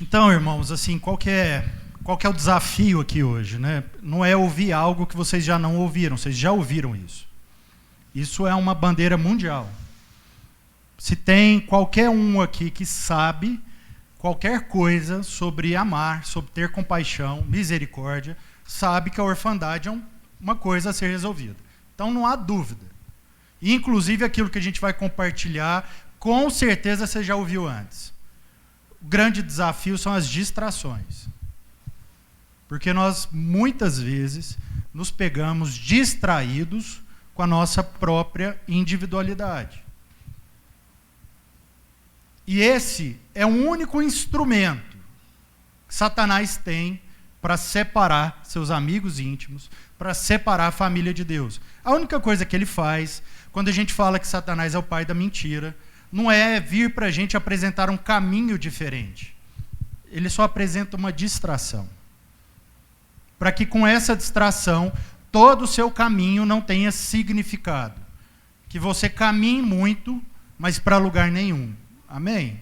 Então, irmãos, assim, qual que é o desafio aqui hoje, né? Não é ouvir algo que vocês já não ouviram, vocês já ouviram isso. Isso é uma bandeira mundial. Se tem qualquer um aqui que sabe qualquer coisa sobre amar, sobre ter compaixão, misericórdia, sabe que a orfandade é uma coisa a ser resolvida. Então não há dúvida. E, inclusive, aquilo que a gente vai compartilhar, com certeza você já ouviu antes. O grande desafio são as distrações. Porque nós, muitas vezes, nos pegamos distraídos com a nossa própria individualidade. E esse é o único instrumento que Satanás tem para separar seus amigos íntimos, para separar a família de Deus. A única coisa que ele faz, quando a gente fala que Satanás é o pai da mentira, não é vir para a gente apresentar um caminho diferente. Ele só apresenta uma distração. Para que com essa distração, todo o seu caminho não tenha significado. Que você caminhe muito, mas para lugar nenhum. Amém?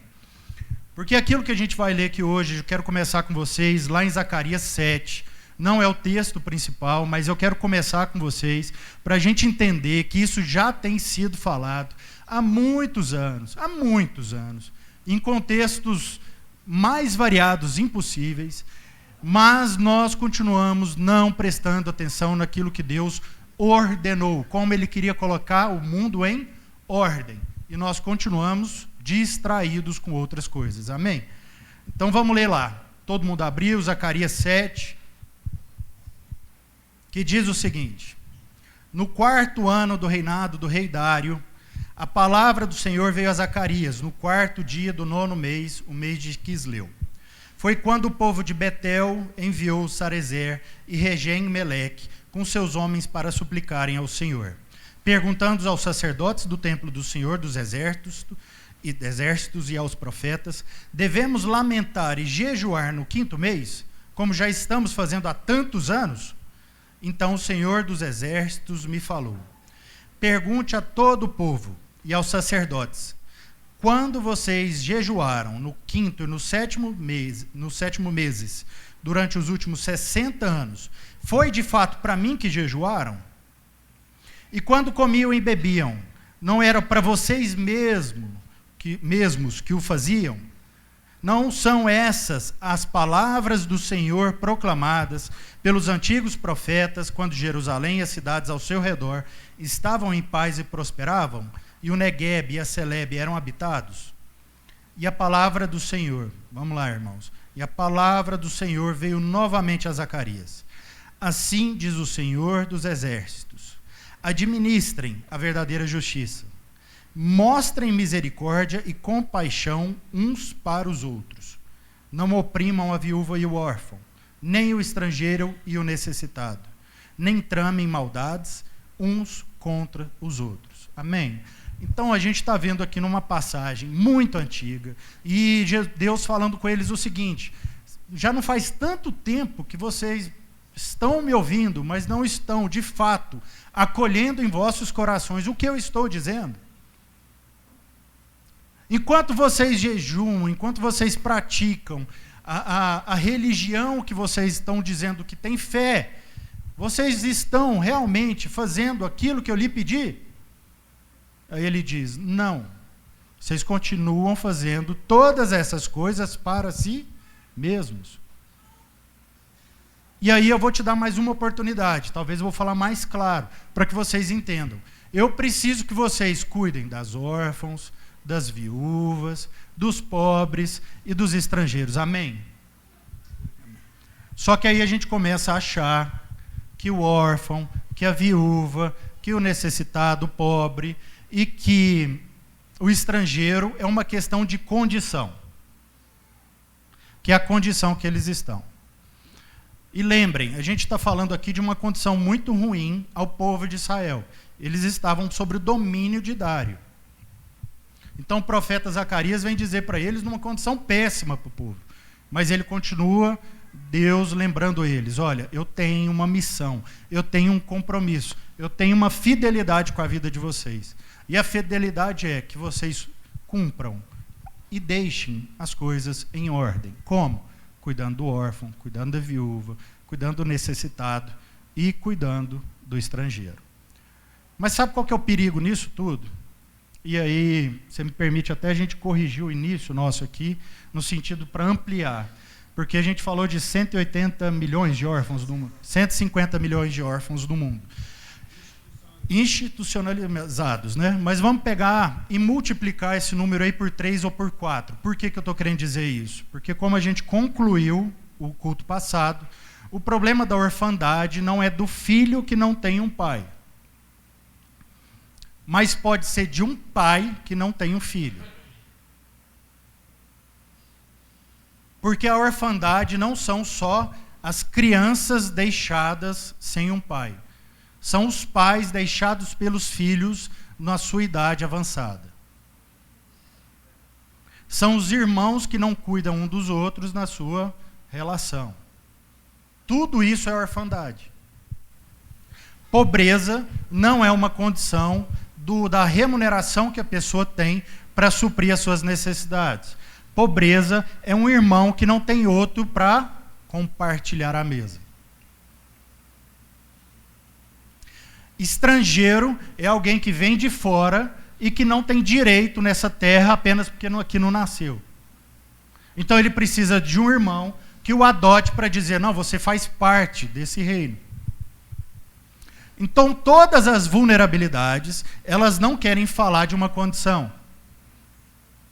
Porque aquilo que a gente vai ler aqui hoje, eu quero começar com vocês, lá em Zacarias 7, não é o texto principal, mas eu quero começar com vocês, para a gente entender que isso já tem sido falado há muitos anos, em contextos mais variados impossíveis, mas nós continuamos não prestando atenção naquilo que Deus ordenou, como Ele queria colocar o mundo em ordem, e nós continuamos distraídos com outras coisas. Amém? Então vamos ler lá. Todo mundo abriu, Zacarias 7, que diz o seguinte: no 4º ano do reinado do rei Dário, a palavra do Senhor veio a Zacarias, no 4º dia do 9º mês, o mês de Quisleu. Foi quando o povo de Betel enviou Sarezer e Regem-Meleque com seus homens para suplicarem ao Senhor, perguntando aos sacerdotes do templo do Senhor dos exércitos e aos profetas: devemos lamentar e jejuar no 5º mês, como já estamos fazendo há tantos anos? Então o Senhor dos exércitos me falou: pergunte a todo o povo e aos sacerdotes: quando vocês jejuaram no 5º e no 7º meses, durante os últimos 60 anos, foi de fato para mim que jejuaram? E quando comiam e bebiam, não era para vocês mesmos que o faziam? Não são essas as palavras do Senhor proclamadas pelos antigos profetas, quando Jerusalém e as cidades ao seu redor estavam em paz e prosperavam, e o Neguebe e a Celebe eram habitados? E a palavra do Senhor, vamos lá, irmãos, e a palavra do Senhor veio novamente a Zacarias: assim diz o Senhor dos exércitos, administrem a verdadeira justiça, mostrem misericórdia e compaixão uns para os outros, não oprimam a viúva e o órfão, nem o estrangeiro e o necessitado, nem tramem maldades uns contra os outros. Amém? Então a gente está vendo aqui numa passagem muito antiga, e Deus falando com eles o seguinte: já não faz tanto tempo que vocês estão me ouvindo, mas não estão, de fato, acolhendo em vossos corações o que eu estou dizendo. Enquanto vocês jejuam, enquanto vocês praticam a religião que vocês estão dizendo que tem fé, vocês estão realmente fazendo aquilo que eu lhe pedi? Aí ele diz: não, vocês continuam fazendo todas essas coisas para si mesmos. E aí eu vou te dar mais uma oportunidade, talvez eu vou falar mais claro, para que vocês entendam. Eu preciso que vocês cuidem das órfãos, das viúvas, dos pobres e dos estrangeiros. Amém? Só que aí a gente começa a achar que o órfão, que a viúva, que o necessitado, o pobre e que o estrangeiro é uma questão de condição, que é a condição que eles estão. E lembrem, a gente está falando aqui de uma condição muito ruim ao povo de Israel. Eles estavam sob o domínio de Dário. Então o profeta Zacarias vem dizer para eles numa condição péssima para o povo. Mas ele continua, Deus lembrando eles: olha, eu tenho uma missão, eu tenho um compromisso, eu tenho uma fidelidade com a vida de vocês. E a fidelidade é que vocês cumpram e deixem as coisas em ordem. Como? Cuidando do órfão, cuidando da viúva, cuidando do necessitado e cuidando do estrangeiro. Mas sabe qual que é o perigo nisso tudo? E aí, você me permite até a gente corrigir o início nosso aqui, no sentido para ampliar. Porque a gente falou de 180 milhões de órfãos no mundo, 150 milhões de órfãos no mundo. Institucionalizados, né? Mas vamos pegar e multiplicar esse número aí por 3 ou por 4. Por que eu estou querendo dizer isso? Porque como a gente concluiu o culto passado, o problema da orfandade não é do filho que não tem um pai, mas pode ser de um pai que não tem um filho. Porque a orfandade não são só as crianças deixadas sem um pai. São os pais deixados pelos filhos na sua idade avançada. São os irmãos que não cuidam um dos outros na sua relação. Tudo isso é orfandade. Pobreza não é uma condição da remuneração que a pessoa tem para suprir as suas necessidades. Pobreza é um irmão que não tem outro para compartilhar a mesa. Estrangeiro é alguém que vem de fora e que não tem direito nessa terra apenas porque aqui não nasceu. Então ele precisa de um irmão que o adote para dizer, não, você faz parte desse reino. Então todas as vulnerabilidades, elas não querem falar de uma condição.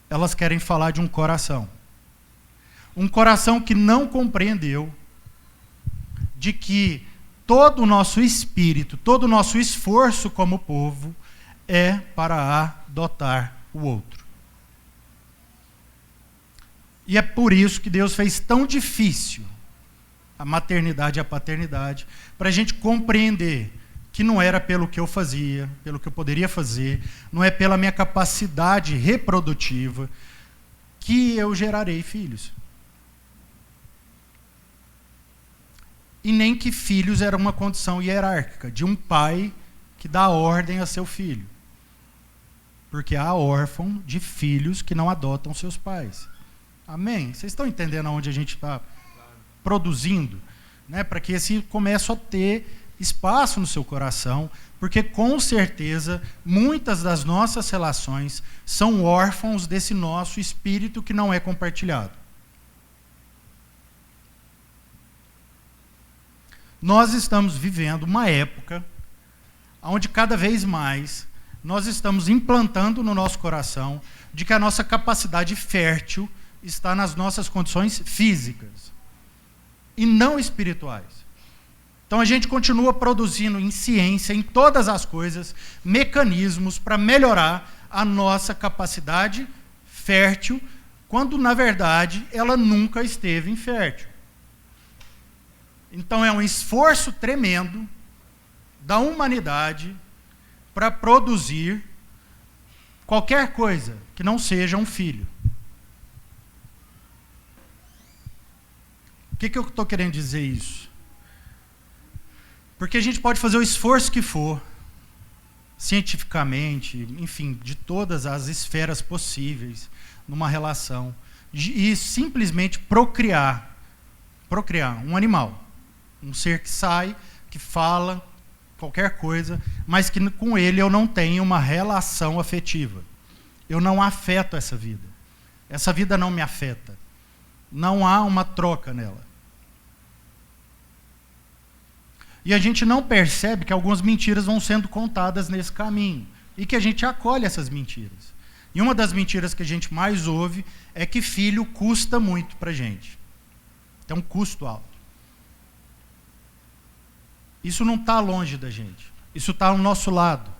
Elas querem falar de um coração. Um coração que não compreendeu de que todo o nosso espírito, todo o nosso esforço como povo é para adotar o outro. E é por isso que Deus fez tão difícil a maternidade e a paternidade, para a gente compreender que não era pelo que eu fazia, pelo que eu poderia fazer, não é pela minha capacidade reprodutiva que eu gerarei filhos. E nem que filhos era uma condição hierárquica, de um pai que dá ordem a seu filho. Porque há órfão de filhos que não adotam seus pais. Amém? Vocês estão entendendo aonde a gente está produzindo? Né? Para que esse comece a ter espaço no seu coração, porque com certeza muitas das nossas relações são órfãos desse nosso espírito que não é compartilhado. Nós estamos vivendo uma época onde cada vez mais nós estamos implantando no nosso coração de que a nossa capacidade fértil está nas nossas condições físicas e não espirituais. Então a gente continua produzindo em ciência, em todas as coisas, mecanismos para melhorar a nossa capacidade fértil, quando na verdade ela nunca esteve infértil. Então é um esforço tremendo da humanidade para produzir qualquer coisa que não seja um filho. O que eu estou querendo dizer isso? Porque a gente pode fazer o esforço que for, cientificamente, enfim, de todas as esferas possíveis numa relação, e simplesmente procriar um animal. Um ser que sai, que fala, qualquer coisa, mas que com ele eu não tenho uma relação afetiva. Eu não afeto essa vida. Essa vida não me afeta. Não há uma troca nela. E a gente não percebe que algumas mentiras vão sendo contadas nesse caminho. E que a gente acolhe essas mentiras. E uma das mentiras que a gente mais ouve é que filho custa muito para a gente. Tem um custo alto. Isso não está longe da gente. Isso está ao nosso lado.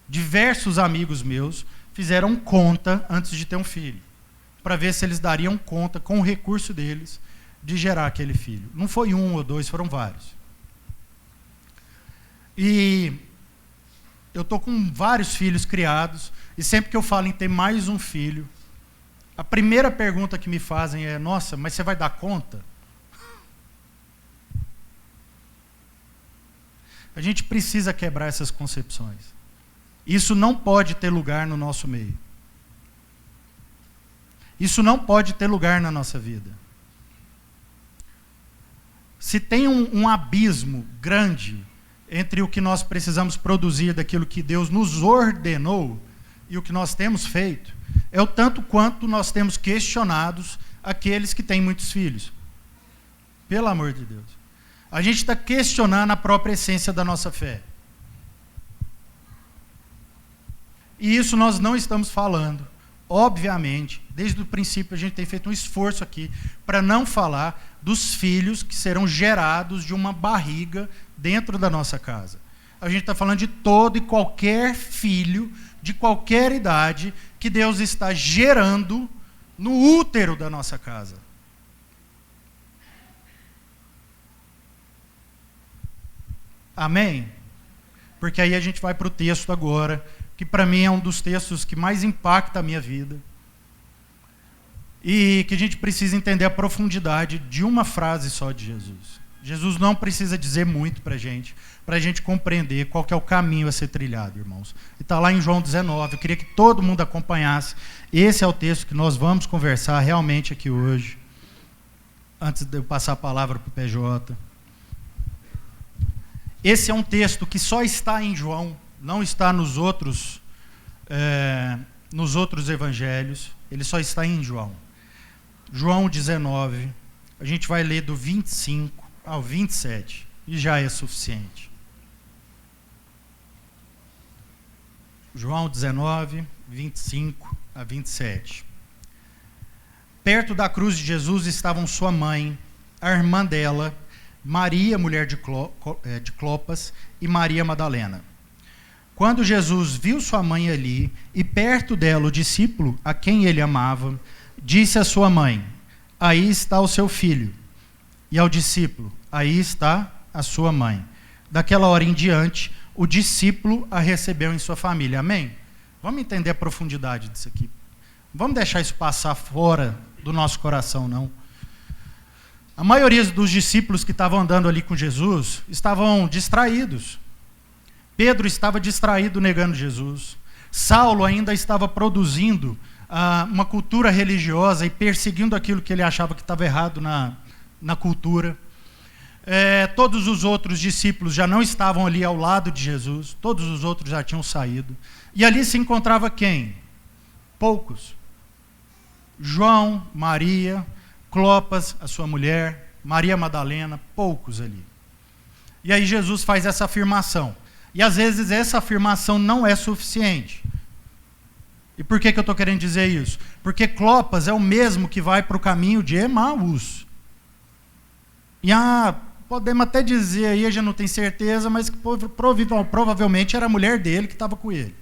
Diversos amigos meus fizeram conta antes de ter um filho, para ver se eles dariam conta, com o recurso deles, de gerar aquele filho. Não foi um ou dois, foram vários. E eu estou com vários filhos criados, e sempre que eu falo em ter mais um filho, a primeira pergunta que me fazem é, nossa, mas você vai dar conta? A gente precisa quebrar essas concepções. Isso não pode ter lugar no nosso meio. Isso não pode ter lugar na nossa vida. Se tem um abismo grande entre o que nós precisamos produzir daquilo que Deus nos ordenou e o que nós temos feito, é o tanto quanto nós temos questionados aqueles que têm muitos filhos. Pelo amor de Deus. A gente está questionando a própria essência da nossa fé. E isso nós não estamos falando. Obviamente, desde o princípio a gente tem feito um esforço aqui para não falar dos filhos que serão gerados de uma barriga dentro da nossa casa. A gente está falando de todo e qualquer filho, de qualquer idade, que Deus está gerando no útero da nossa casa. Amém? Porque aí a gente vai para o texto agora, que para mim é um dos textos que mais impacta a minha vida. E que a gente precisa entender a profundidade de uma frase só de Jesus. Jesus não precisa dizer muito para a gente compreender qual que é o caminho a ser trilhado, irmãos. E está lá em João 19, eu queria que todo mundo acompanhasse. Esse é o texto que nós vamos conversar realmente aqui hoje, antes de eu passar a palavra para o PJ. Esse é um texto que só está em João, não está nos outros evangelhos, ele só está em João. João 19, a gente vai ler do 25 ao 27, e já é suficiente. João 19, 25 a 27. Perto da cruz de Jesus estavam sua mãe, a irmã dela, Maria, mulher de Clopas, e Maria Madalena. Quando Jesus viu sua mãe ali, e perto dela o discípulo a quem ele amava, disse à sua mãe: aí está o seu filho. E ao discípulo: aí está a sua mãe. Daquela hora em diante, o discípulo a recebeu em sua família. Amém? Vamos entender a profundidade disso aqui. Não vamos deixar isso passar fora do nosso coração, não. A maioria dos discípulos que estavam andando ali com Jesus estavam distraídos. Pedro estava distraído negando Jesus. Saulo ainda estava produzindo uma cultura religiosa e perseguindo aquilo que ele achava que estava errado na cultura. Todos os outros discípulos já não estavam ali ao lado de Jesus. Todos os outros já tinham saído. E ali se encontrava quem? Poucos. João, Maria, Clopas, a sua mulher, Maria Madalena, poucos ali. E aí Jesus faz essa afirmação. E às vezes essa afirmação não é suficiente. E por que eu estou querendo dizer isso? Porque Clopas é o mesmo que vai para o caminho de Emaús. E podemos até dizer aí, a gente não tem certeza, mas que provavelmente era a mulher dele que estava com ele.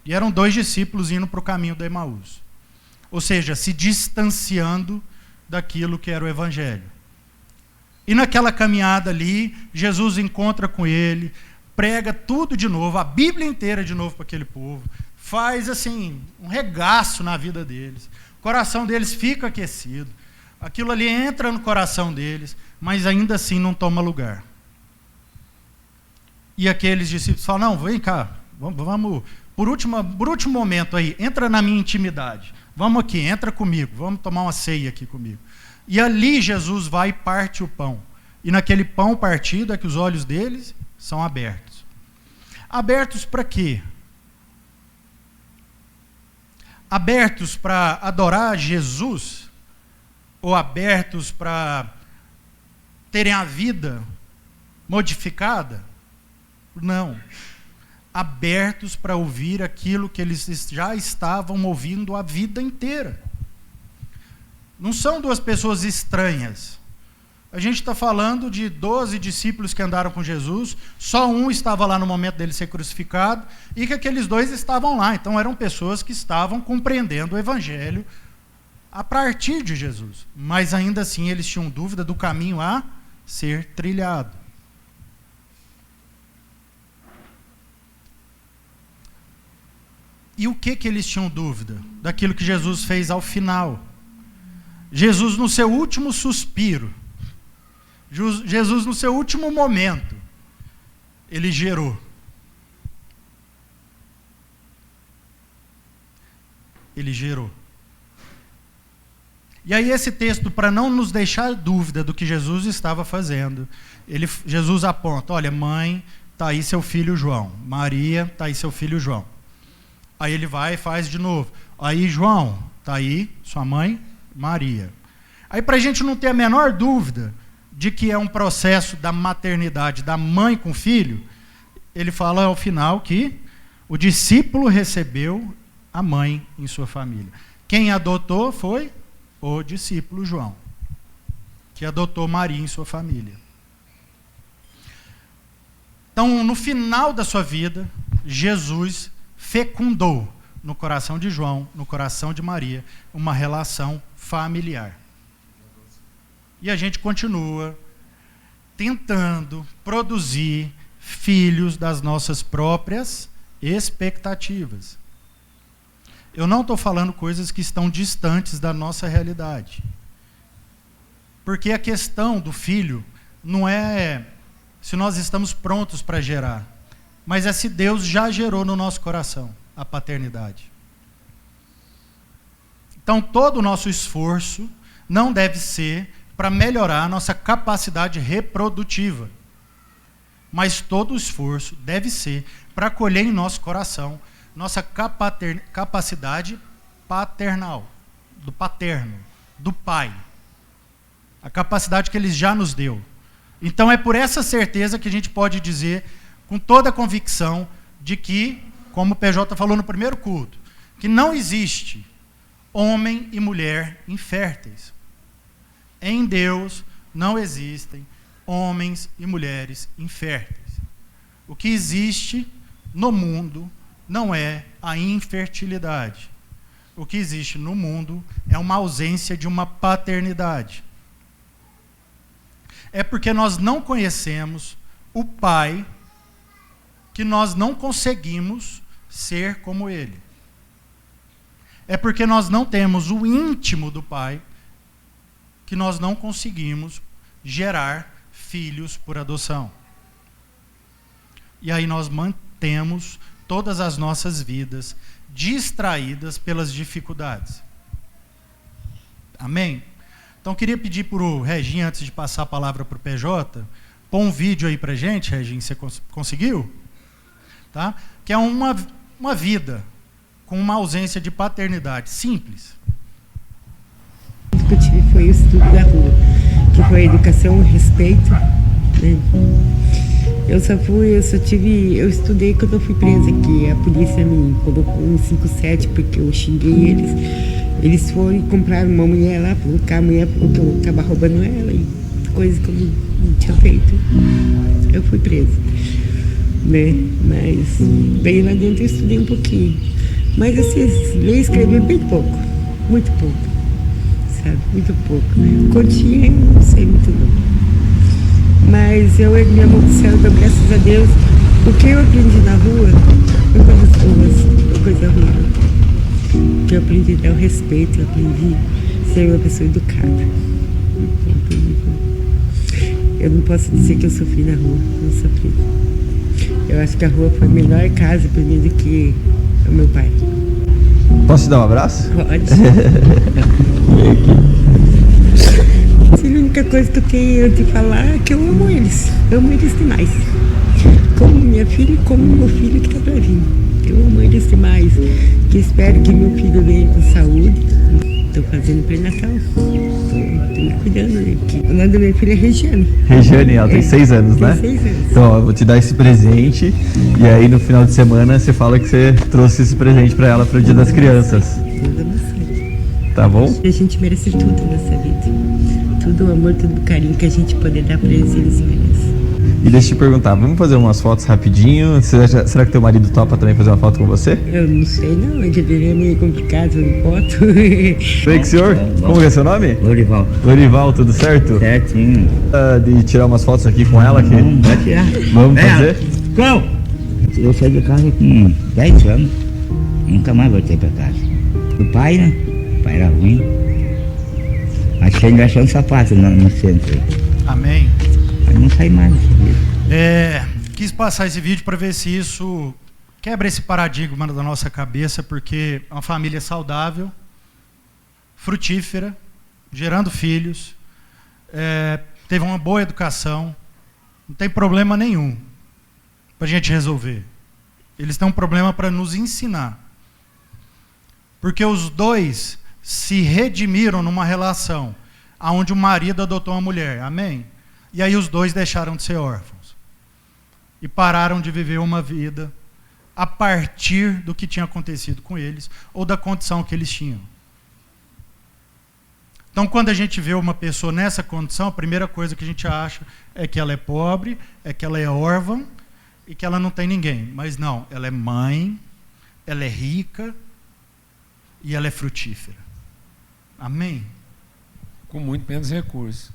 E eram 2 discípulos indo para o caminho de Emaús. Ou seja, se distanciando daquilo que era o evangelho. E naquela caminhada ali, Jesus encontra com ele, prega tudo de novo, a Bíblia inteira de novo para aquele povo, faz assim um regaço na vida deles, o coração deles fica aquecido, aquilo ali entra no coração deles, mas ainda assim não toma lugar. E aqueles discípulos falam: não, vem cá, vamos por último momento aí, entra na minha intimidade, vamos aqui, entra comigo, vamos tomar uma ceia aqui comigo. E ali Jesus vai e parte o pão. E naquele pão partido é que os olhos deles são abertos. Abertos para quê? Abertos para adorar Jesus? Ou abertos para terem a vida modificada? Não. Abertos para ouvir aquilo que eles já estavam ouvindo a vida inteira. Não são 2 pessoas estranhas. A gente está falando de 12 discípulos que andaram com Jesus, só um estava lá no momento dele ser crucificado, e que aqueles 2 estavam lá. Então eram pessoas que estavam compreendendo o evangelho a partir de Jesus. Mas ainda assim eles tinham dúvida do caminho a ser trilhado. E o que eles tinham dúvida? Daquilo que Jesus fez ao final. Jesus, no seu último suspiro, Jesus, no seu último momento, ele gerou. Ele gerou. E aí esse texto, para não nos deixar dúvida do que Jesus estava fazendo, Jesus aponta, olha, mãe, está aí seu filho João. Maria, está aí seu filho João. Aí ele vai e faz de novo. Aí, João, está aí sua mãe, Maria. Aí, para a gente não ter a menor dúvida de que é um processo da maternidade da mãe com o filho, ele fala ao final que o discípulo recebeu a mãe em sua família. Quem adotou foi o discípulo João, que adotou Maria em sua família. Então, no final da sua vida, Jesus fecundou no coração de João, no coração de Maria, uma relação familiar. E a gente continua tentando produzir filhos das nossas próprias expectativas. Eu não estou falando coisas que estão distantes da nossa realidade. Porque a questão do filho não é se nós estamos prontos para gerar, mas é se Deus já gerou no nosso coração a paternidade. Então, todo o nosso esforço não deve ser para melhorar a nossa capacidade reprodutiva, mas todo o esforço deve ser para acolher em nosso coração nossa capacidade paternal, do paterno, do pai, a capacidade que Ele já nos deu. Então é por essa certeza que a gente pode dizer, com toda a convicção, de que, como o PJ falou no primeiro culto, que não existe homem e mulher inférteis. Em Deus não existem homens e mulheres inférteis. O que existe no mundo não é a infertilidade. O que existe no mundo é uma ausência de uma paternidade. É porque nós não conhecemos o Pai que nós não conseguimos ser como Ele. É porque nós não temos o íntimo do Pai que nós não conseguimos gerar filhos por adoção. E aí nós mantemos todas as nossas vidas distraídas pelas dificuldades. Amém? Então eu queria pedir para o Reginho, antes de passar a palavra para o PJ, pôr um vídeo aí para a gente, Reginho, você conseguiu? Tá? Que é uma vida com uma ausência de paternidade, simples. O que eu tive foi o estudo da rua, que foi a educação, o respeito, né? Eu estudei quando eu fui presa aqui. A polícia me colocou um 57 porque eu xinguei eles. Eles foram e compraram uma mulher lá, falou que a mulher falou que eu estava roubando ela e coisa que eu não tinha feito. Eu fui presa, né? Mas bem lá dentro eu estudei um pouquinho. Mas assim, ler e escrever bem pouco, muito pouco, sabe? Muito pouco. Continha, eu não sei muito não. Mas eu ergui a mão do céu, então, graças a Deus, o que eu aprendi na rua foi coisas boas, foi coisa ruim. O que eu aprendi é o respeito, eu aprendi a ser uma pessoa educada. Eu não posso dizer que eu sofri na rua, não sofri. Eu acho que a rua foi a melhor casa para mim do que o meu pai. Posso te dar um abraço? Pode. A única coisa que eu tenho de falar é que eu amo eles demais. Como minha filha e como meu filho que está para vir. Eu amo eles demais. Que espero que meu filho venha com saúde. Estou fazendo pré-natal. Estou me cuidando, né? O nome da minha filha é Regiane. Regiane, ela tem 6 anos, né? Tem 6 anos. Então, ó, eu vou te dar esse presente. E aí, no final de semana, você fala que você trouxe esse presente para ela para o Dia das Crianças. Tudo a você. Tá bom? A gente merece tudo nessa vida. Todo o amor, todo o carinho que a gente poder dar para eles merecem. E deixa eu te perguntar, vamos fazer umas fotos rapidinho? Será que teu marido topa também fazer uma foto com você? Eu não sei não, é que é meio complicado fazer foto. Bem, que senhor? Como é seu nome? Lorival. Lorival, tudo certo? Certinho. De tirar umas fotos aqui com ela aqui? Vai tirar. Vamos fazer? Qual? Eu saí de casa com 10 anos. Nunca mais voltei pra casa. O pai, né? O pai era ruim. Achei engraxando sapato no centro. Amém. Mas não saí mais dessa vida. Quis passar esse vídeo para ver se isso quebra esse paradigma da nossa cabeça, porque é uma família saudável, frutífera, gerando filhos, teve uma boa educação, não tem problema nenhum para a gente resolver. Eles têm um problema para nos ensinar. Porque os dois se redimiram numa relação onde o marido adotou uma mulher, amém? E aí os dois deixaram de ser órfãos. E pararam de viver uma vida a partir do que tinha acontecido com eles, ou da condição que eles tinham. Então, quando a gente vê uma pessoa nessa condição, a primeira coisa que a gente acha é que ela é pobre, é que ela é órfã e que ela não tem ninguém. Mas não, ela é mãe, ela é rica e ela é frutífera. Amém? Com muito menos recursos.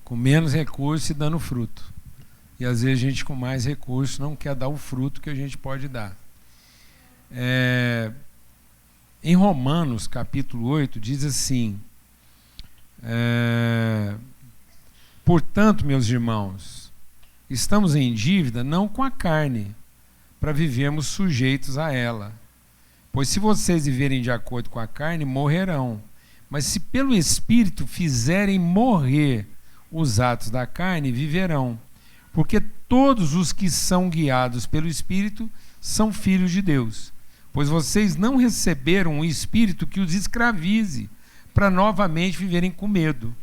Com menos recursos e dando fruto. E às vezes a gente com mais recursos não quer dar o fruto que a gente pode dar. Em Romanos, capítulo 8, diz assim: portanto, meus irmãos, estamos em dívida não com a carne, para vivermos sujeitos a ela. Pois se vocês viverem de acordo com a carne, morrerão. Mas se pelo Espírito fizerem morrer os atos da carne, viverão. Porque todos os que são guiados pelo Espírito são filhos de Deus. Pois vocês não receberam um espírito que os escravize, para novamente viverem com medo.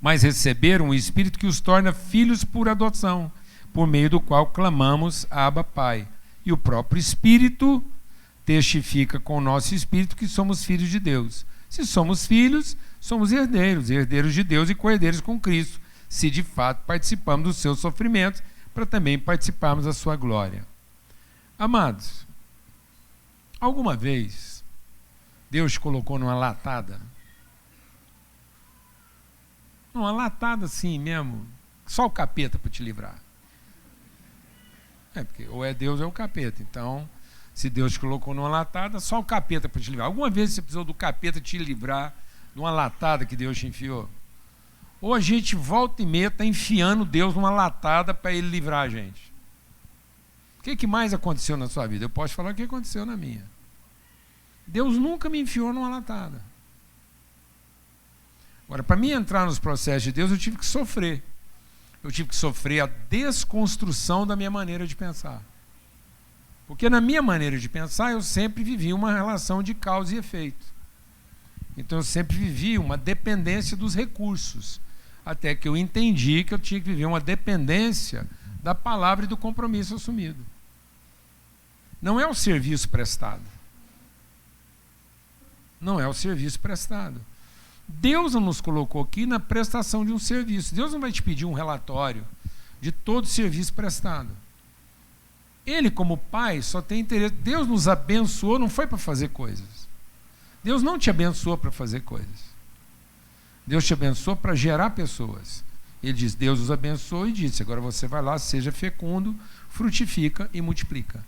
Mas receberam um espírito que os torna filhos por adoção, por meio do qual clamamos Abba, Pai. E o próprio Espírito testifica com o nosso espírito que somos filhos de Deus. Se somos filhos, somos herdeiros, herdeiros de Deus e co-herdeiros com Cristo, se de fato participamos dos seus sofrimentos, para também participarmos da sua glória. Amados, alguma vez Deus te colocou numa latada? Uma latada assim mesmo, só o capeta para te livrar. Porque ou é Deus ou é o capeta. Então, se Deus te colocou numa latada, só o capeta para te livrar. Alguma vez você precisou do capeta te livrar de uma latada que Deus te enfiou? Ou a gente volta e meia está enfiando Deus numa latada para Ele livrar a gente? O que mais aconteceu na sua vida? Eu posso falar o que aconteceu na minha. Deus nunca me enfiou numa latada. Agora, para mim entrar nos processos de Deus, eu tive que sofrer. Eu tive que sofrer a desconstrução da minha maneira de pensar. Porque na minha maneira de pensar, eu sempre vivi uma relação de causa e efeito. Então eu sempre vivi uma dependência dos recursos. Até que eu entendi que eu tinha que viver uma dependência da palavra e do compromisso assumido. Não é o serviço prestado. Não é o serviço prestado. Deus não nos colocou aqui na prestação de um serviço. Deus não vai te pedir um relatório de todo o serviço prestado. Ele, como pai, só tem interesse. Deus nos abençoou, não foi para fazer coisas. Deus não te abençoou para fazer coisas. Deus te abençoou para gerar pessoas. Ele diz, Deus os abençoou e disse, agora você vai lá, seja fecundo, frutifica e multiplica.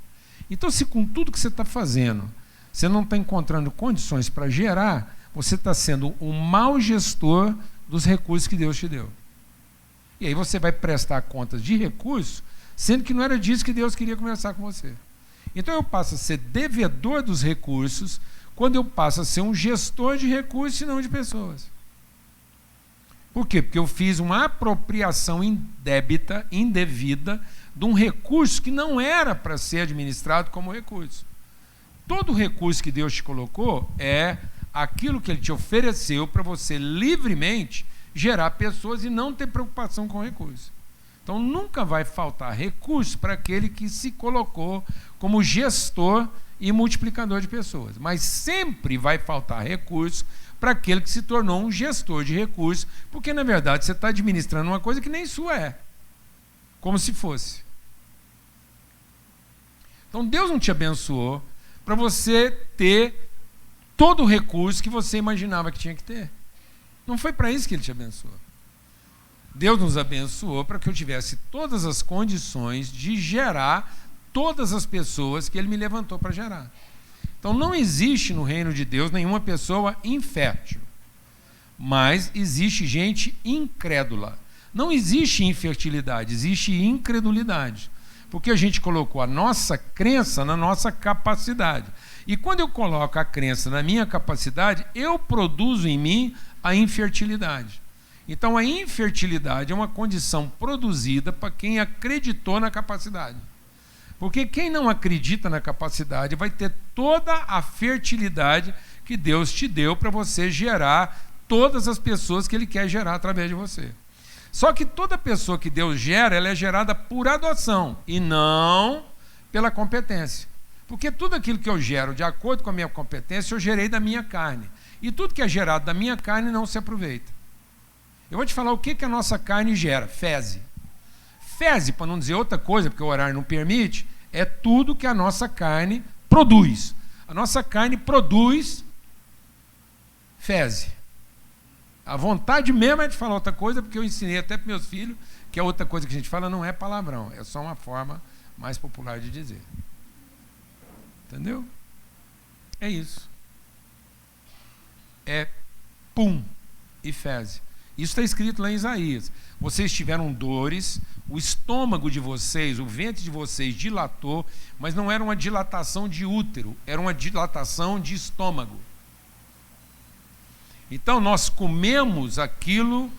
Então, se com tudo que você está fazendo, você não está encontrando condições para gerar, você está sendo um mau gestor dos recursos que Deus te deu. E aí você vai prestar contas de recursos, sendo que não era disso que Deus queria conversar com você. Então eu passo a ser devedor dos recursos, quando eu passo a ser um gestor de recursos e não de pessoas. Por quê? Porque eu fiz uma apropriação indevida, de um recurso que não era para ser administrado como recurso. Todo recurso que Deus te colocou é aquilo que Ele te ofereceu para você livremente gerar pessoas e não ter preocupação com recursos. Então nunca vai faltar recurso para aquele que se colocou como gestor e multiplicador de pessoas. Mas sempre vai faltar recurso para aquele que se tornou um gestor de recursos, porque na verdade você está administrando uma coisa que nem sua é, como se fosse. Então Deus não te abençoou para você ter todo o recurso que você imaginava que tinha que ter. Não foi para isso que Ele te abençoou. Deus nos abençoou para que eu tivesse todas as condições de gerar todas as pessoas que Ele me levantou para gerar. Então não existe no reino de Deus nenhuma pessoa infértil, mas existe gente incrédula. Não existe infertilidade, existe incredulidade. Porque a gente colocou a nossa crença na nossa capacidade. E quando eu coloco a crença na minha capacidade, eu produzo em mim a infertilidade. Então a infertilidade é uma condição produzida para quem acreditou na capacidade. Porque quem não acredita na capacidade vai ter toda a fertilidade que Deus te deu para você gerar todas as pessoas que Ele quer gerar através de você. Só que toda pessoa que Deus gera, ela é gerada por adoção e não pela competência. Porque tudo aquilo que eu gero de acordo com a minha competência, eu gerei da minha carne. E tudo que é gerado da minha carne não se aproveita. Eu vou te falar o que a nossa carne gera. Fezes. Fezes, para não dizer outra coisa, porque o horário não permite, é tudo que a nossa carne produz. A nossa carne produz fezes. A vontade mesmo é de falar outra coisa, porque eu ensinei até para meus filhos que a outra coisa que a gente fala não é palavrão, é só uma forma mais popular de dizer. Entendeu? É isso. É pum e fezes. Isso está escrito lá em Isaías. Vocês tiveram dores, o estômago de vocês, o ventre de vocês dilatou, mas não era uma dilatação de útero, era uma dilatação de estômago. Então nós comemos aquilo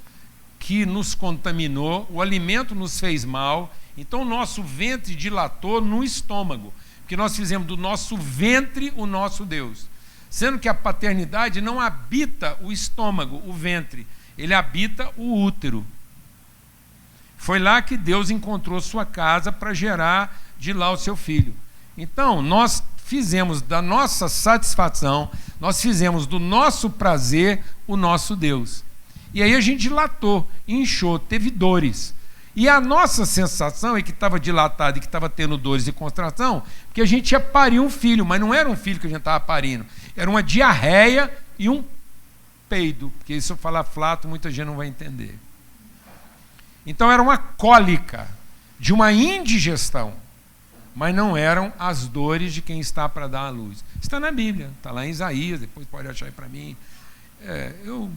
que nos contaminou, o alimento nos fez mal, então o nosso ventre dilatou no estômago, porque nós fizemos do nosso ventre o nosso Deus. Sendo que a paternidade não habita o estômago, o ventre, ele habita o útero. Foi lá que Deus encontrou sua casa para gerar de lá o seu filho. Então, nós fizemos da nossa satisfação, nós fizemos do nosso prazer o nosso Deus. E aí a gente dilatou, inchou, teve dores. E a nossa sensação é que estava dilatado e que estava tendo dores e contração, porque a gente ia parir um filho, mas não era um filho que a gente estava parindo, era uma diarreia e um peido, porque se eu falar flato, muita gente não vai entender. Então era uma cólica de uma indigestão, mas não eram as dores de quem está para dar à luz. Está na Bíblia, está lá em Isaías, depois pode achar aí para mim. Eu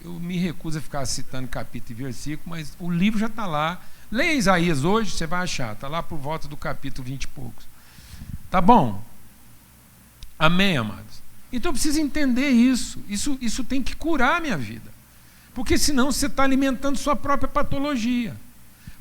me recuso a ficar citando capítulo e versículo, mas o livro já está lá. Leia Isaías hoje, você vai achar, está lá por volta do capítulo 20 e poucos. Tá bom? Amém, amados? Então eu preciso entender isso. Isso tem que curar a minha vida. Porque senão você está alimentando sua própria patologia.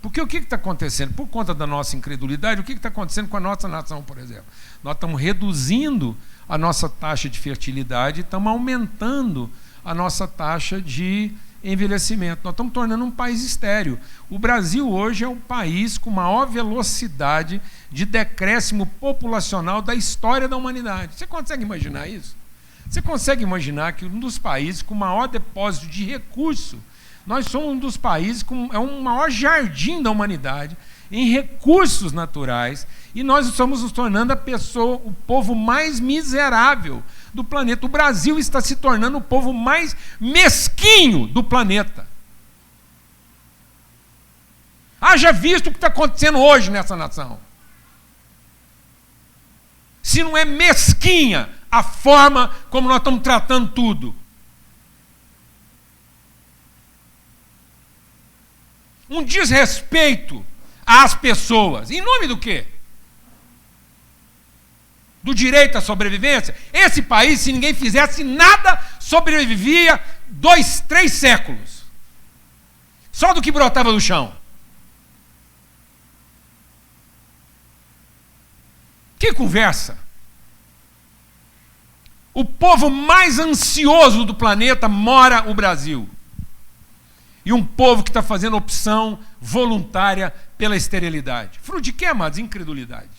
Porque o que está acontecendo? Por conta da nossa incredulidade, o que está acontecendo com a nossa nação, por exemplo? Nós estamos reduzindo a nossa taxa de fertilidade e estamos aumentando a nossa taxa de envelhecimento. Nós estamos tornando um país estéril. O Brasil hoje é o país com maior velocidade de decréscimo populacional da história da humanidade. Você consegue imaginar isso? Você consegue imaginar que um dos países com maior depósito de recurso, nós somos um dos países com um maior jardim da humanidade em recursos naturais, e nós estamos nos tornando o povo mais miserável do planeta. O Brasil está se tornando o povo mais mesquinho do planeta. Haja visto o que está acontecendo hoje nessa nação. Se não é mesquinha a forma como nós estamos tratando tudo. Um desrespeito às pessoas. Em nome do quê? Do direito à sobrevivência? Esse país, se ninguém fizesse nada, sobrevivia 2, 3 séculos. Só do que brotava do chão. Que conversa! O povo mais ansioso do planeta mora no Brasil. E um povo que está fazendo opção voluntária pela esterilidade. Fruto de quê, amados? Incredulidade.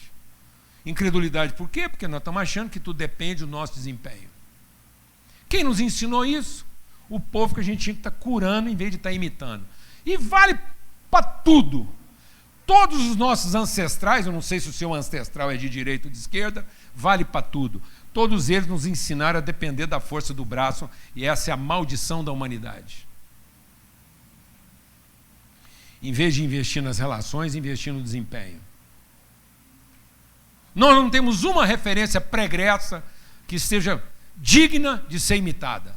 Incredulidade por quê? Porque nós estamos achando que tudo depende do nosso desempenho. Quem nos ensinou isso? O povo que a gente tinha que estar curando em vez de estar imitando. E vale para tudo. Todos os nossos ancestrais, eu não sei se o seu ancestral é de direita ou de esquerda, vale para tudo. Todos eles nos ensinaram a depender da força do braço, e essa é a maldição da humanidade. Em vez de investir nas relações, investir no desempenho. Nós não temos uma referência pregressa que seja digna de ser imitada.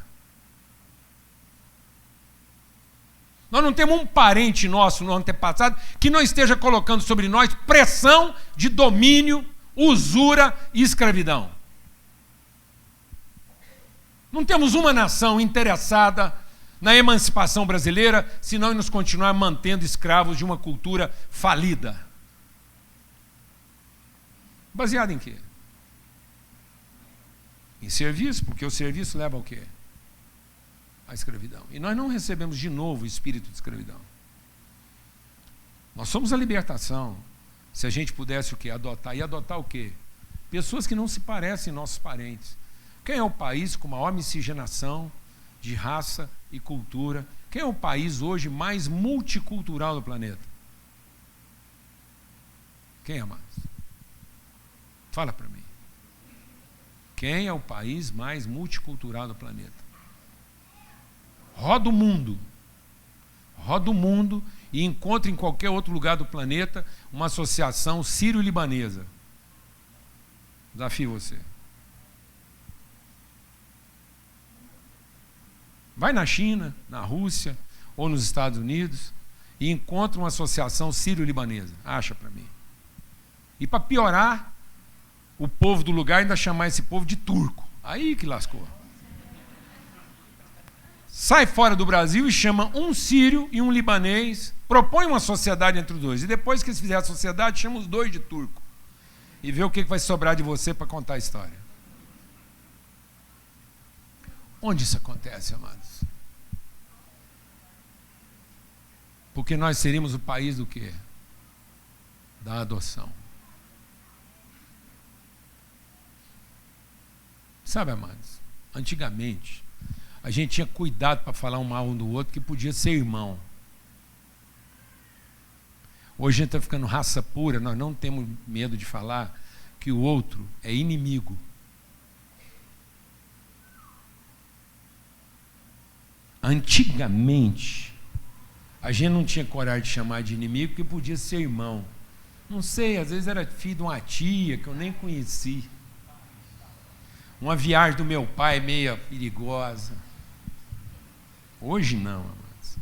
Nós não temos um parente nosso no antepassado que não esteja colocando sobre nós pressão de domínio, usura e escravidão. Não temos uma nação interessada na emancipação brasileira se nós nos continuar mantendo escravos de uma cultura falida. Baseado em quê? Em serviço, porque o serviço leva ao quê? A escravidão. E nós não recebemos de novo o espírito de escravidão. Nós somos a libertação. Se a gente pudesse o quê? Adotar. E adotar o quê? Pessoas que não se parecem nossos parentes. Quem é o país com maior miscigenação de raça e cultura? Quem é o país hoje mais multicultural do planeta? Quem é mais? Fala para mim. Quem é o país mais multicultural do planeta? Roda o mundo. Roda o mundo e encontra em qualquer outro lugar do planeta uma associação sírio-libanesa. Desafio você. Vai na China, na Rússia ou nos Estados Unidos e encontra uma associação sírio-libanesa. Acha para mim. E para piorar, o povo do lugar ainda chamar esse povo de turco. Aí que lascou. Sai fora do Brasil e chama um sírio e um libanês, propõe uma sociedade entre os dois. E depois que eles fizerem a sociedade, chama os dois de turco. E vê o que vai sobrar de você para contar a história. Onde isso acontece, amados? Porque nós seríamos o país do quê? Da adoção. Sabe, amados, antigamente, a gente tinha cuidado para falar um mal um do outro, que podia ser irmão. Hoje a gente está ficando raça pura, nós não temos medo de falar que o outro é inimigo. Antigamente, a gente não tinha coragem de chamar de inimigo, porque podia ser irmão. Não sei, às vezes era filho de uma tia que eu nem conheci. Uma viagem do meu pai meia perigosa. Hoje não, amados.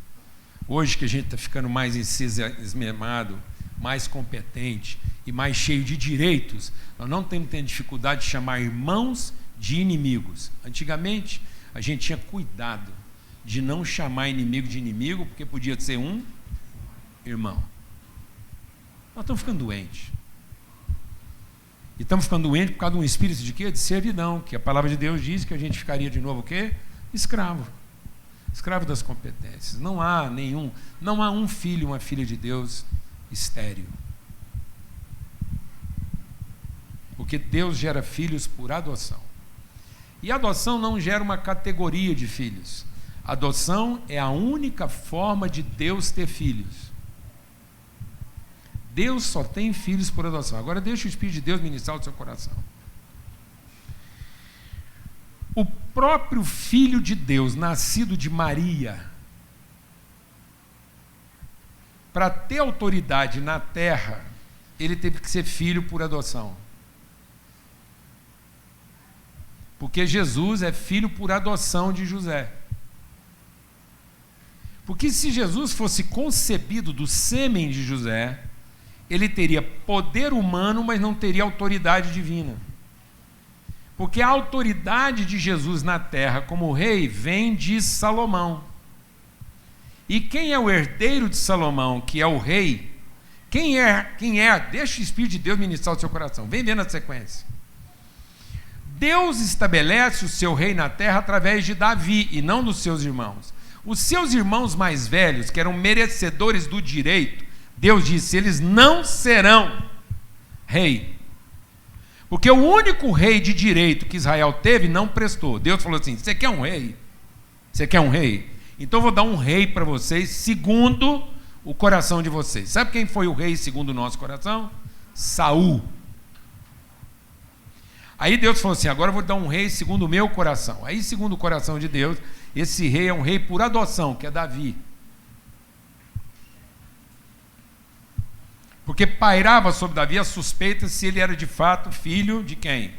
Hoje que a gente está ficando mais ensimismado, mais competente e mais cheio de direitos, nós não temos tendo dificuldade de chamar irmãos de inimigos. Antigamente, a gente tinha cuidado de não chamar inimigo de inimigo, porque podia ser um irmão. Nós estamos ficando doentes. E estamos ficando doentes por causa de um espírito de quê? De servidão, que a palavra de Deus diz que a gente ficaria de novo o quê? Escravo. Escravo das competências. Não há um filho, uma filha de Deus estéril. Porque Deus gera filhos por adoção. E a adoção não gera uma categoria de filhos. A adoção é a única forma de Deus ter filhos. Deus só tem filhos por adoção. Agora deixa o Espírito de Deus ministrar o seu coração. O próprio Filho de Deus, nascido de Maria, para ter autoridade na terra, ele teve que ser filho por adoção. Porque Jesus é filho por adoção de José. Porque se Jesus fosse concebido do sêmen de José, ele teria poder humano, mas não teria autoridade divina. Porque a autoridade de Jesus na terra como rei vem de Salomão. E quem é o herdeiro de Salomão, que é o rei? Quem é? Deixa o Espírito de Deus ministrar o seu coração. Vem ver na sequência. Deus estabelece o seu rei na terra através de Davi e não dos seus irmãos. Os seus irmãos mais velhos, que eram merecedores do direito, Deus disse, eles não serão rei. Porque o único rei de direito que Israel teve não prestou. Deus falou assim, você quer um rei? Você quer um rei? Então eu vou dar um rei para vocês segundo o coração de vocês. Sabe quem foi o rei segundo o nosso coração? Saul. Aí Deus falou assim, agora eu vou dar um rei segundo o meu coração. Aí segundo o coração de Deus, esse rei é um rei por adoção, que é Davi. Porque pairava sobre Davi a suspeita se ele era de fato filho de quem?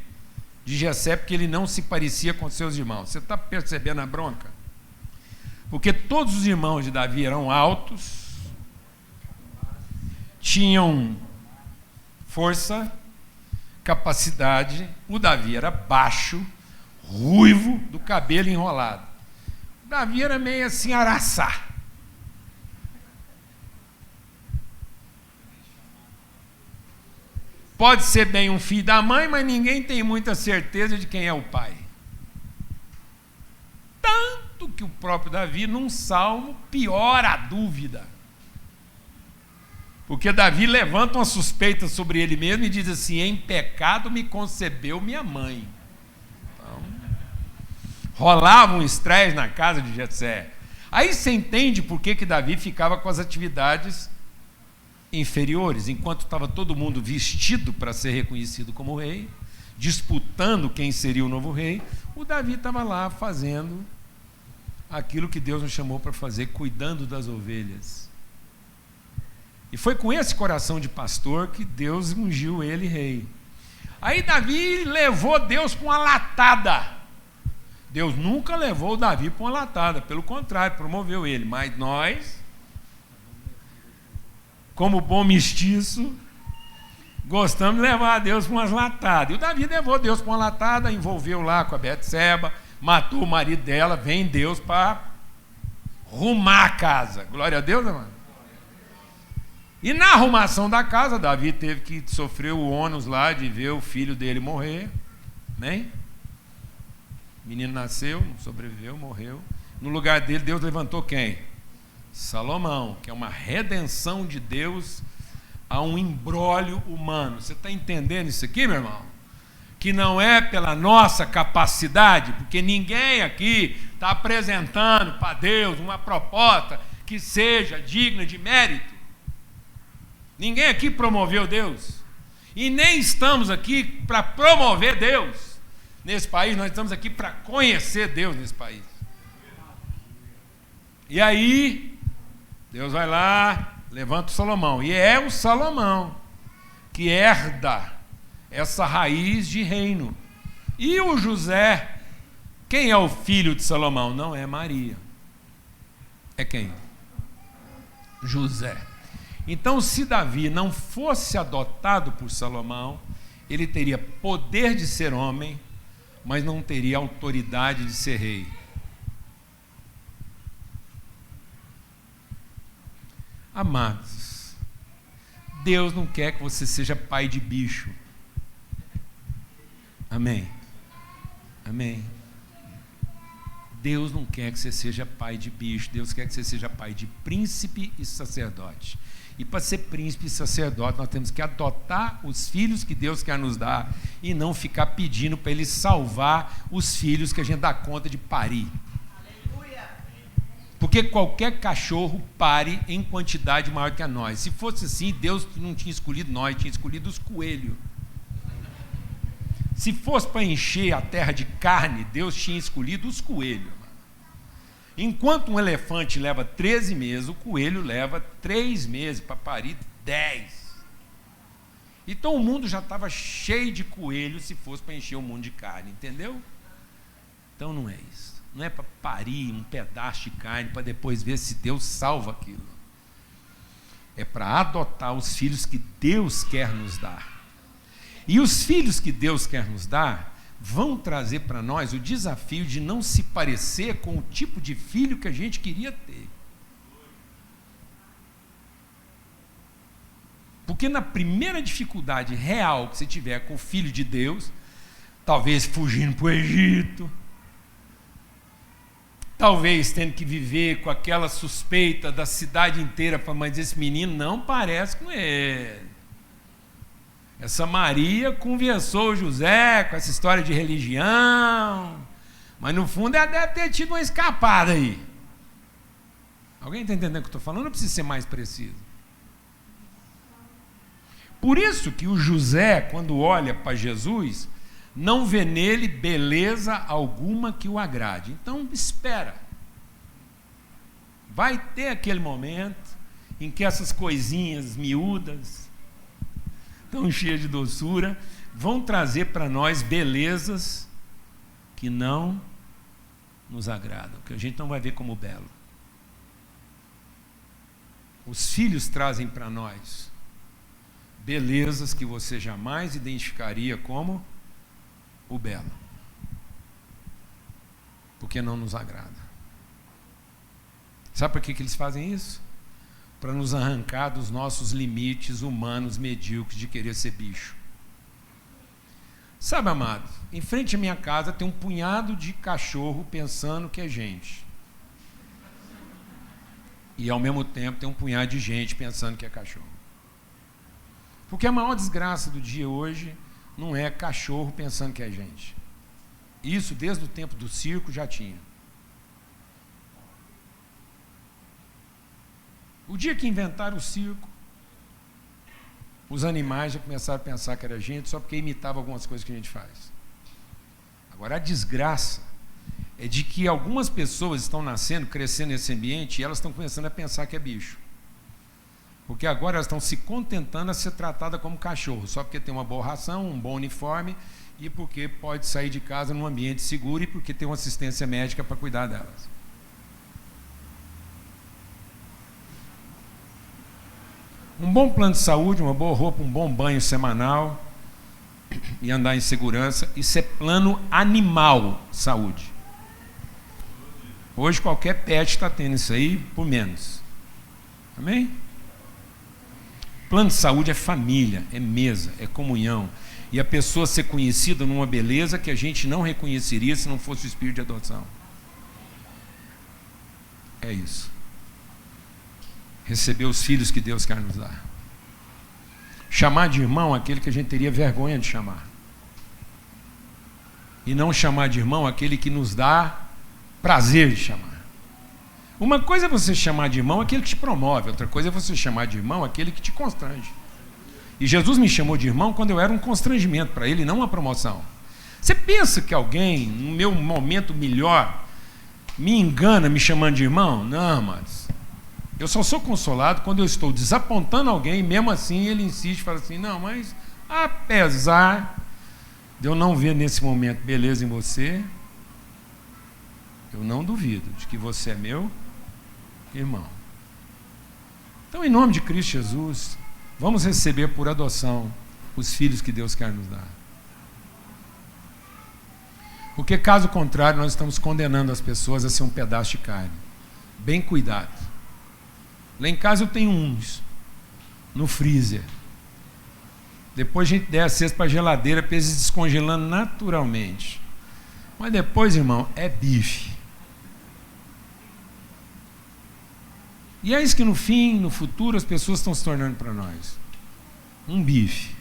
De Jessé, porque ele não se parecia com seus irmãos. Você está percebendo a bronca? Porque todos os irmãos de Davi eram altos, tinham força, capacidade. O Davi era baixo, ruivo, do cabelo enrolado. O Davi era meio assim, araçá. Pode ser bem um filho da mãe, mas ninguém tem muita certeza de quem é o pai. Tanto que o próprio Davi, num salmo, piora a dúvida. Porque Davi levanta uma suspeita sobre ele mesmo e diz assim: em pecado me concebeu minha mãe. Então, rolava um estresse na casa de Jessé. Aí você entende por que Davi ficava com as atividades inferiores, enquanto estava todo mundo vestido para ser reconhecido como rei, disputando quem seria o novo rei. O Davi estava lá fazendo aquilo que Deus nos chamou para fazer, cuidando das ovelhas. E foi com esse coração de pastor que Deus ungiu ele rei. Aí Davi levou Deus para uma latada. Deus nunca levou o Davi para uma latada, pelo contrário, promoveu ele. Mas nós, como bom mestiço, gostamos de levar Deus para umas latadas. E o Davi levou Deus para uma latada, envolveu lá com a Betseba, matou o marido dela, vem Deus para arrumar a casa. Glória a Deus, irmão. E na arrumação da casa, Davi teve que sofrer o ônus lá de ver o filho dele morrer. Amém? O menino nasceu, não sobreviveu, morreu. No lugar dele, Deus levantou quem? Salomão, que é uma redenção de Deus a um imbróglio humano. Você está entendendo isso aqui, meu irmão? Que não é pela nossa capacidade, porque ninguém aqui está apresentando para Deus uma proposta que seja digna de mérito. Ninguém aqui promoveu Deus. E nem estamos aqui para promover Deus nesse país, nós estamos aqui para conhecer Deus nesse país. E aí, Deus vai lá, levanta o Salomão. E é o Salomão que herda essa raiz de reino. E o José, quem é o filho de Salomão? Não é Maria. É quem? José. Então, se Davi não fosse adotado por Salomão, ele teria poder de ser homem, mas não teria autoridade de ser rei. Amados, Deus não quer que você seja pai de bicho. Amém? Amém? Deus não quer que você seja pai de bicho. Deus quer que você seja pai de príncipe e sacerdote. E para ser príncipe e sacerdote, nós temos que adotar os filhos que Deus quer nos dar e não ficar pedindo para Ele salvar os filhos que a gente dá conta de parir. Porque qualquer cachorro pare em quantidade maior que a nós. Se fosse assim, Deus não tinha escolhido nós, tinha escolhido os coelhos. Se fosse para encher a terra de carne, Deus tinha escolhido os coelhos. Enquanto um elefante leva 13 meses, o coelho leva 3 meses para parir 10. Então o mundo já estava cheio de coelhos se fosse para encher o mundo de carne, entendeu? Então não é isso. Não é para parir um pedaço de carne para depois ver se Deus salva aquilo. É para adotar os filhos que Deus quer nos dar. E os filhos que Deus quer nos dar vão trazer para nós o desafio de não se parecer com o tipo de filho que a gente queria ter. Porque na primeira dificuldade real que você tiver com o filho de Deus, talvez fugindo para o Egito, talvez tendo que viver com aquela suspeita da cidade inteira, mas esse menino não parece com ele. Essa Maria conversou José com essa história de religião, mas no fundo ela deve ter tido uma escapada aí. Alguém está entendendo o que eu estou falando? Não precisa ser mais preciso. Por isso que o José, quando olha para Jesus, não vê nele beleza alguma que o agrade. Então espera. Vai ter aquele momento em que essas coisinhas miúdas, tão cheias de doçura, vão trazer para nós belezas que não nos agradam, que a gente não vai ver como belo. Os filhos trazem para nós belezas que você jamais identificaria como o belo, porque não nos agrada. Sabe por que eles fazem isso? Para nos arrancar dos nossos limites humanos medíocres de querer ser bicho. Sabe, amado, em frente à minha casa tem um punhado de cachorro pensando que é gente. E ao mesmo tempo tem um punhado de gente pensando que é cachorro. Porque a maior desgraça do dia hoje não é cachorro pensando que é gente. Isso desde o tempo do circo já tinha. O dia que inventaram o circo, os animais já começaram a pensar que era gente só porque imitava algumas coisas que a gente faz. Agora, a desgraça é de que algumas pessoas estão nascendo, crescendo nesse ambiente e elas estão começando a pensar que é bicho. Porque agora elas estão se contentando a ser tratadas como cachorro, só porque tem uma boa ração, um bom uniforme e porque pode sair de casa num ambiente seguro e porque tem uma assistência médica para cuidar delas. Um bom plano de saúde, uma boa roupa, um bom banho semanal e andar em segurança, isso é plano animal saúde. Hoje qualquer pet está tendo isso aí por menos. Amém? Plano de saúde é família, é mesa, é comunhão. E a pessoa ser conhecida numa beleza que a gente não reconheceria se não fosse o espírito de adoção. É isso. Receber os filhos que Deus quer nos dar. Chamar de irmão aquele que a gente teria vergonha de chamar. E não chamar de irmão aquele que nos dá prazer de chamar. Uma coisa é você chamar de irmão aquele que te promove, outra coisa é você chamar de irmão aquele que te constrange. E Jesus me chamou de irmão quando eu era um constrangimento para ele, não uma promoção. Você pensa que alguém, no meu momento melhor, me engana me chamando de irmão? Não, mas eu só sou consolado quando eu estou desapontando alguém, mesmo assim ele insiste, fala assim, não, mas apesar de eu não ver nesse momento beleza em você, eu não duvido de que você é meu irmão. Então, em nome de Cristo Jesus, vamos receber por adoção os filhos que Deus quer nos dar. Porque, caso contrário, nós estamos condenando as pessoas a ser um pedaço de carne. Bem cuidado. Lá em casa eu tenho uns no freezer. Depois a gente desce eles para a geladeira para eles descongelando naturalmente. Mas depois, irmão, é bife. E é isso que no fim, no futuro, as pessoas estão se tornando para nós. Um bife.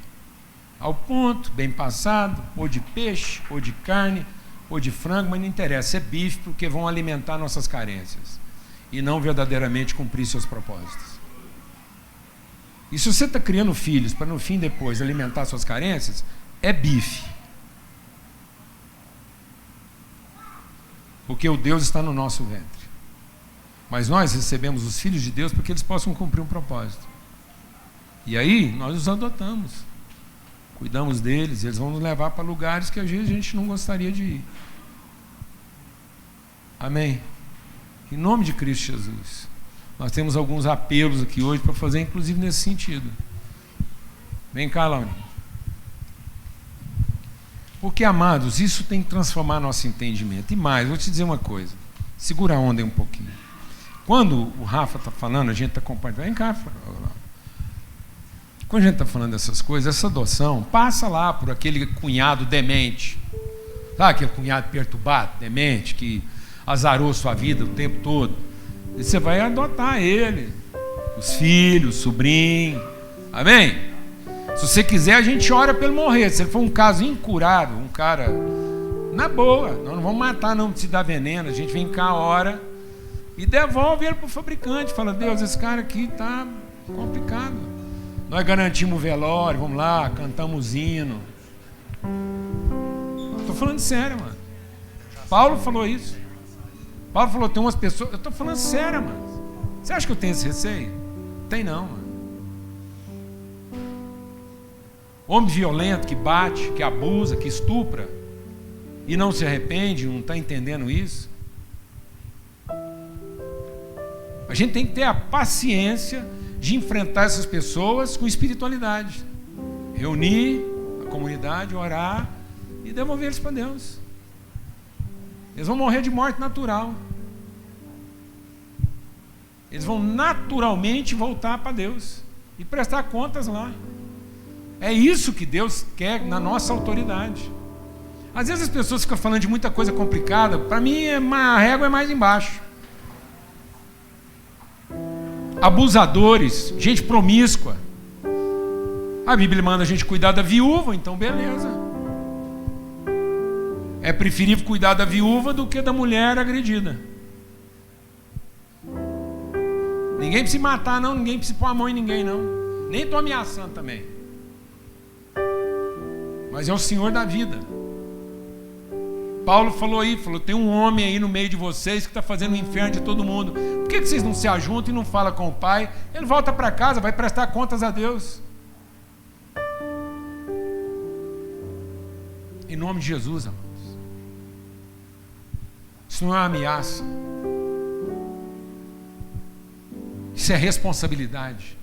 Ao ponto, bem passado, ou de peixe, ou de carne, ou de frango, mas não interessa, é bife porque vão alimentar nossas carências e não verdadeiramente cumprir seus propósitos. E se você está criando filhos para no fim depois alimentar suas carências, é bife. Porque o Deus está no nosso ventre. Mas nós recebemos os filhos de Deus porque eles possam cumprir um propósito. E aí nós os adotamos. Cuidamos deles, eles vão nos levar para lugares que às vezes a gente não gostaria de ir. Amém? Em nome de Cristo Jesus. Nós temos alguns apelos aqui hoje para fazer, inclusive nesse sentido. Vem cá, Laurinho. Porque, amados, isso tem que transformar nosso entendimento. E mais, vou te dizer uma coisa. Segura a onda aí um pouquinho. Quando o Rafa está falando, a gente está compartilhando. Vem cá, quando a gente está falando dessas coisas, essa adoção passa lá por aquele cunhado demente. Sabe aquele cunhado perturbado, demente, que azarou sua vida o tempo todo? E você vai adotar ele, os filhos, o sobrinho. Amém? Se você quiser, a gente ora para ele morrer. Se ele for um caso incurável, um cara na boa, nós não vamos matar, não, se dar veneno. A gente vem cá, ora e devolve ele para o fabricante. Fala, Deus, esse cara aqui está complicado. Nós garantimos o velório, vamos lá, cantamos hino. Estou falando sério, mano. Paulo falou isso. Paulo falou, tem umas pessoas... Eu estou falando sério, mano. Você acha que eu tenho esse receio? Tem não, mano. Homem violento que bate, que abusa, que estupra e não se arrepende, não está entendendo isso. A gente tem que ter a paciência de enfrentar essas pessoas com espiritualidade. Reunir a comunidade, orar e devolver eles para Deus. Eles vão morrer de morte natural. Eles vão naturalmente voltar para Deus e prestar contas lá. É isso que Deus quer na nossa autoridade. Às vezes as pessoas ficam falando de muita coisa complicada. Para mim, a régua é mais embaixo. Abusadores, gente promíscua. A Bíblia manda a gente cuidar da viúva, então beleza. É preferível cuidar da viúva do que da mulher agredida. Ninguém precisa matar, não. Ninguém precisa pôr a mão em ninguém, não. Nem estou ameaçando também. Mas é o Senhor da vida. Paulo falou aí, tem um homem aí no meio de vocês que está fazendo o inferno de todo mundo. Por que vocês não se ajuntam e não falam com o Pai? Ele volta para casa, vai prestar contas a Deus. Em nome de Jesus, amados. Isso não é uma ameaça. Isso é responsabilidade.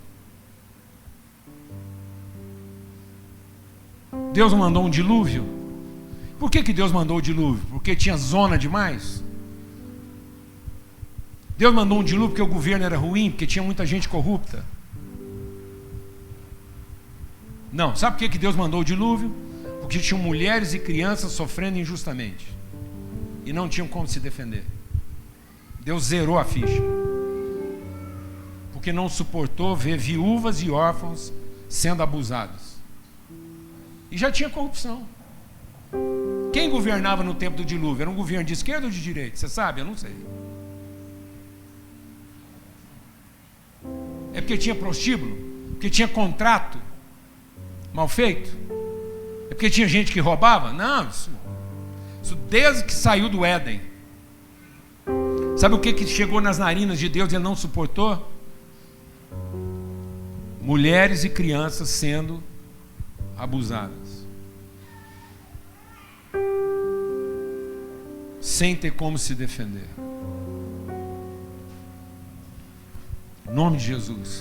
Deus mandou um dilúvio. Por que Deus mandou o dilúvio? Porque tinha zona demais? Deus mandou um dilúvio porque o governo era ruim, porque tinha muita gente corrupta? Não. Sabe por que Deus mandou o dilúvio? Porque tinham mulheres e crianças sofrendo injustamente e não tinham como se defender. Deus zerou a ficha, porque não suportou ver viúvas e órfãos sendo abusados. E já tinha corrupção. Quem governava no tempo do dilúvio? Era um governo de esquerda ou de direita? Você sabe? Eu não sei. É porque tinha prostíbulo? Porque tinha contrato mal feito? É porque tinha gente que roubava? Não, isso desde que saiu do Éden. Sabe o que chegou nas narinas de Deus e ele não suportou? Mulheres e crianças sendo abusadas, sem ter como se defender. Em nome de Jesus.